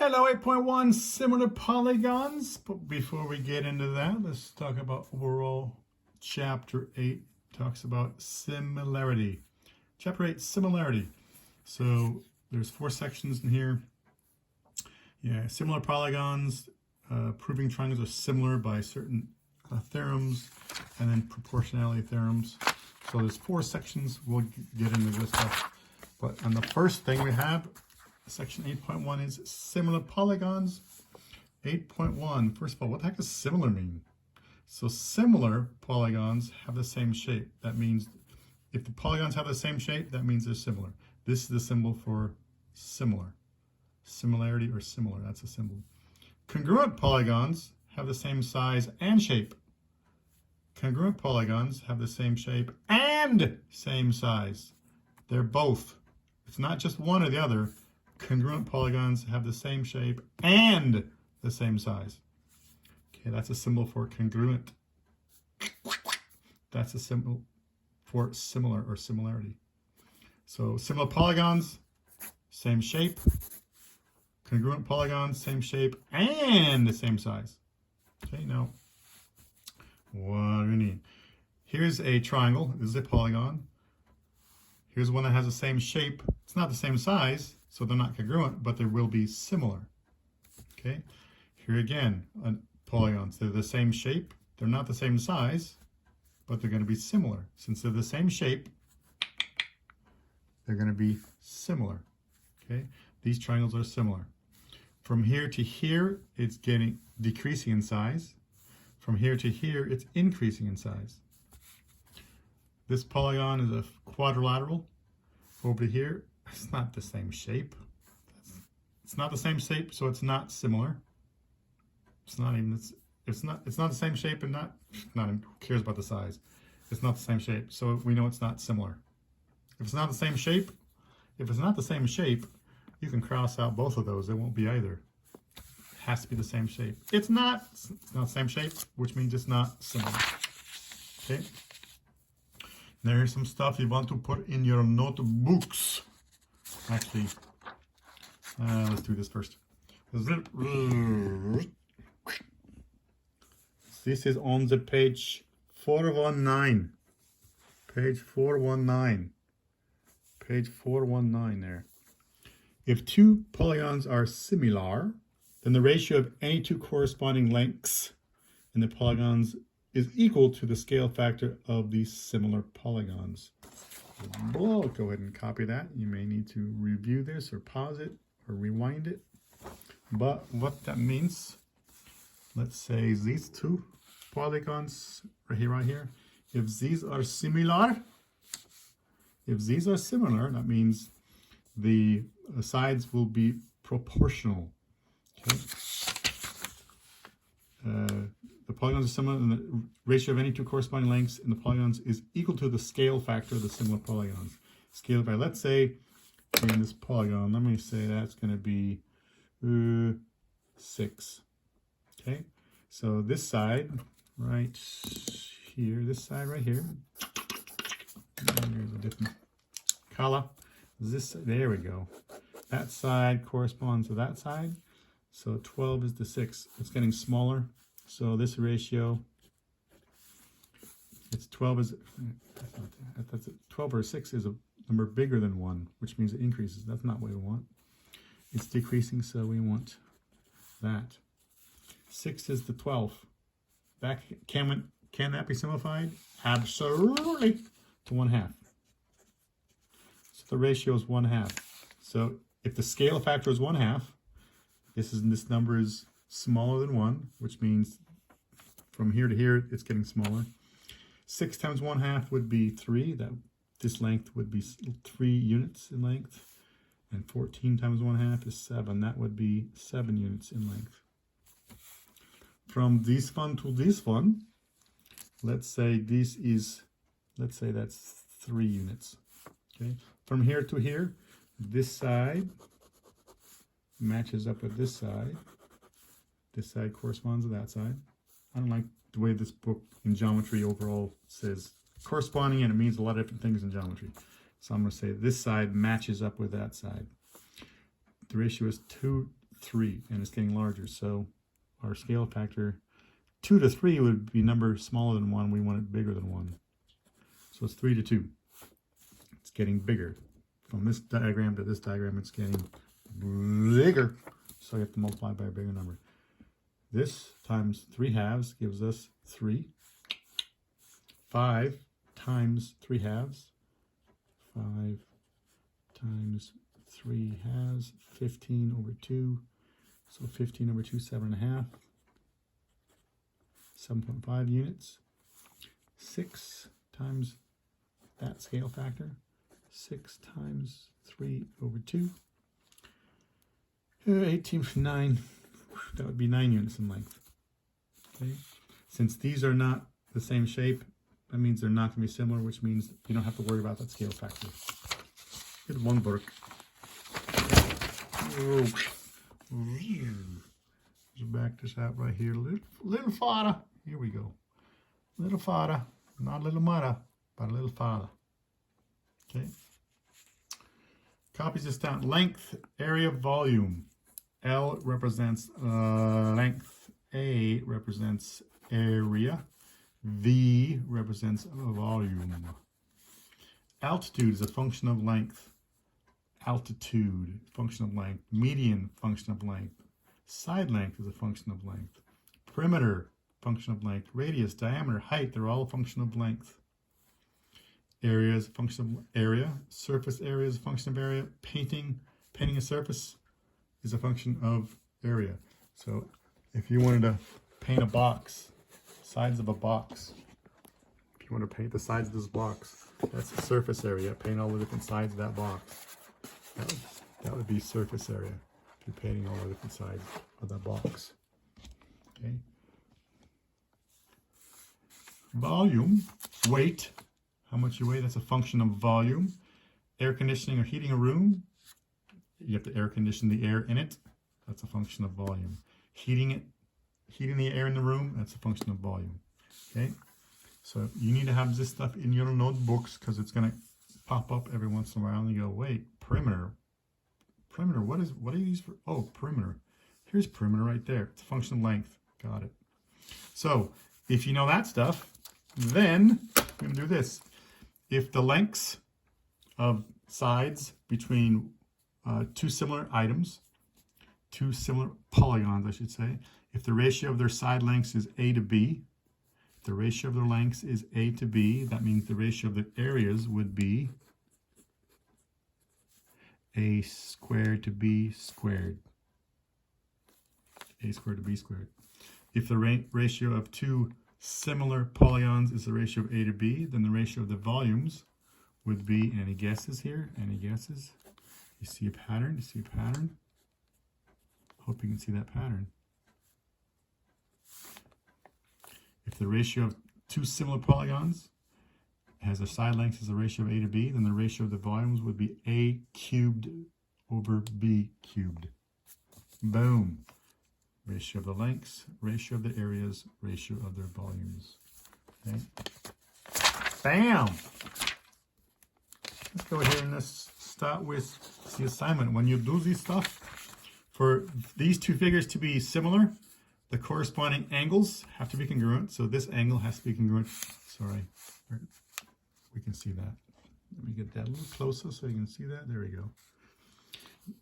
Hello, 8.1 similar polygons. But before we get into that, let's talk about overall chapter 8 talks about similarity. Chapter 8, similarity. So there's 4 sections in here. Yeah, similar polygons, proving triangles are similar by certain theorems, and then proportionality theorems. So there's 4 sections. We'll get into this stuff. But on the first thing we have, section 8.1 is similar polygons. 8.1, first of all, what the heck does similar mean? So similar polygons have the same shape. That means if the polygons have the same shape, that means they're similar. This is the symbol for similar. Similarity or similar, that's a symbol. Congruent polygons have the same size and shape. Congruent polygons have the same shape and same size. They're both. It's not just one or the other. Congruent polygons have the same shape and the same size. Okay, that's a symbol for congruent. That's a symbol for similar or similarity. So similar polygons, same shape. Congruent polygons, same shape and the same size. Okay, now what do we need? Here's a triangle. This is a polygon. Here's one that has the same shape. It's not the same size, so they're not congruent, but they will be similar. Okay, here again, polygons. They're the same shape. They're not the same size, but they're going to be similar. Since they're the same shape, they're going to be similar. Okay, these triangles are similar. From here to here, it's decreasing in size. From here to here, it's increasing in size. This polygon is a quadrilateral. Over here, it's not the same shape. It's not the same shape, so it's not similar. It's not the same shape, and not who cares about the size. It's not the same shape, so we know it's not similar. If it's not the same shape, you can cross out both of those. It won't be either. It has to be the same shape. It's not the same shape, which means it's not similar. Okay. There's some stuff you want to put in your notebooks. Actually, let's do this first. This is on the page 419. Page 419. Page 419 there. If 2 polygons are similar, then the ratio of any 2 corresponding lengths in the polygons is equal to the scale factor of these similar polygons. Well, go ahead and copy that. You may need to review this or pause it or rewind it. But what that means, let's say these 2 polygons right here, if these are similar, that means the sides will be proportional. Okay. The polygons are similar, and the ratio of any 2 corresponding lengths in the polygons is equal to the scale factor of the similar polygons. Scaled by, let's say, in this polygon, let me say that's going to be 6. Okay, so this side right here, this side right here, here's a different color. There we go. That side corresponds to that side. So 12 is to 6. It's getting smaller. So this ratio, it's 12 is, that's 12 or 6 is a number bigger than 1, which means it increases. That's not what we want. It's decreasing, so we want that. 6 is to 12. That can that be simplified? Absolutely, to 1/2. So the ratio is 1/2. So if the scale factor is 1/2, this number is smaller than 1, which means from here to here it's getting smaller. 6 times 1/2 would be 3. This length would be 3 units in length, and 14 times 1/2 is 7. That would be 7 units in length. From this one to this one, let's say that's 3 units. Okay, from here to here, this side matches up with this side. This side corresponds to that side. I don't like the way this book in geometry overall says corresponding, and it means a lot of different things in geometry. So I'm going to say this side matches up with that side. The ratio is 2 3, and it's getting larger. So our scale factor 2 to 3 would be number smaller than 1. We want it bigger than 1. So it's 3 to 2. It's getting bigger. From this diagram to this diagram, it's getting bigger. So you have to multiply by a bigger number. This times 3 halves gives us 3. 5 times 3 halves. 5 times 3 halves. 15 over 2. So 15 over 2, 7.5. 7.5 units. 6 times that scale factor. 6 times 3 over 2. 18, 9. That would be 9 units in length. Okay. Since these are not the same shape, that means they're not going to be similar, which means you don't have to worry about that scale factor. Good one, Burke. Let's back this out right here. Little farther. Here we go. Little farther. Not a little mudder, but a little farther. Okay. Copies this down. Length, area, volume. L represents length. A represents area. V represents volume. Altitude is a function of length. Altitude, function of length. Median, function of length. Side length is a function of length. Perimeter, function of length. Radius, diameter, height, they're all a function of length. Area is a function of area. Surface area is a function of area. Painting a surface is a function of area. So if you wanted to paint a box, sides of a box, if you want to paint the sides of this box, that's the surface area. Paint all the different sides of that box. That would be surface area. If you're painting all the different sides of that box. Okay. Volume, weight, how much you weigh, that's a function of volume. Air conditioning or heating a room, you have to air condition the air in it. That's a function of volume. Heating the air in the room, that's a function of volume. Okay, so you need to have this stuff in your notebooks because it's going to pop up every once in a while and you go, wait, perimeter, what are these for? Oh, perimeter. Here's perimeter right there. It's a function of length. Got it. So if you know that stuff, then we're going to do this. If the lengths of sides between two similar items, two similar polygons, I should say, if the ratio of their side lengths is A to B, if the ratio of their lengths is A to B, that means the ratio of the areas would be A squared to B squared. A squared to B squared. If the ratio of two similar polygons is the ratio of A to B, then the ratio of the volumes would be, any guesses here? Any guesses? You see a pattern? You see a pattern? Hope you can see that pattern. If the ratio of two similar polygons has a side length as the ratio of A to B, then the ratio of the volumes would be A cubed over B cubed. Boom. Ratio of the lengths, ratio of the areas, ratio of their volumes. Okay. Bam! Let's go ahead and let's start with the assignment. When you do this stuff, for these two figures to be similar, the corresponding angles have to be congruent. So this angle has to be congruent. Sorry, we can see that. Let me get that a little closer so you can see that. There we go.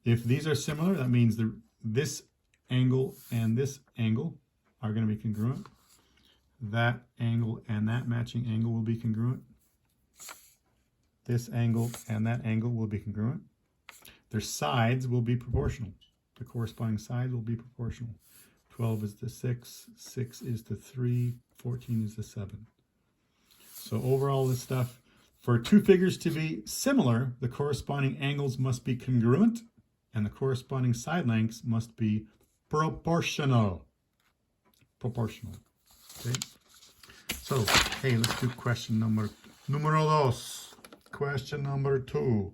If these are similar, that means this angle and this angle are going to be congruent. That angle and that matching angle will be congruent. This angle and that angle will be congruent. Their sides will be proportional. The corresponding sides will be proportional. 12 is to 6, 6 is to 3, 14 is to 7. So overall this stuff, for two figures to be similar, the corresponding angles must be congruent and the corresponding side lengths must be proportional. Proportional. Okay. So, hey, let's do question numero dos. Question number 2.